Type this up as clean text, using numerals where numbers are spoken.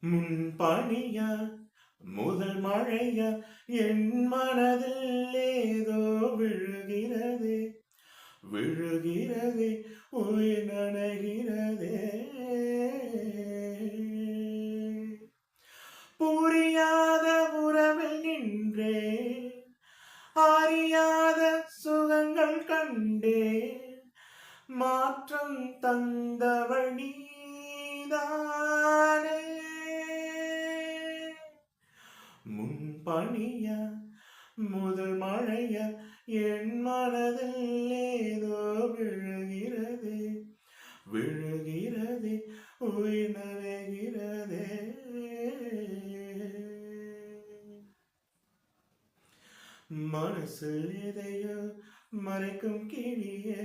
முன்பனியா முதல் மழையா என் மனதில் ஏதோ விழுகிறதே விழுகிறதே உயிர் நனைகிறதே புரியாத உறவில் நின்றே அறியாத சுகங்கள் கண்டே மாற்றம் தந்தவள் நீதானே முன்பனியா முதல் மழையா என் மனதில் ஏதோ விழுகிறதே விழுகிறதே உயிர் நனைகிறதே மனசில் எதையோ மறைக்கும் கிளியே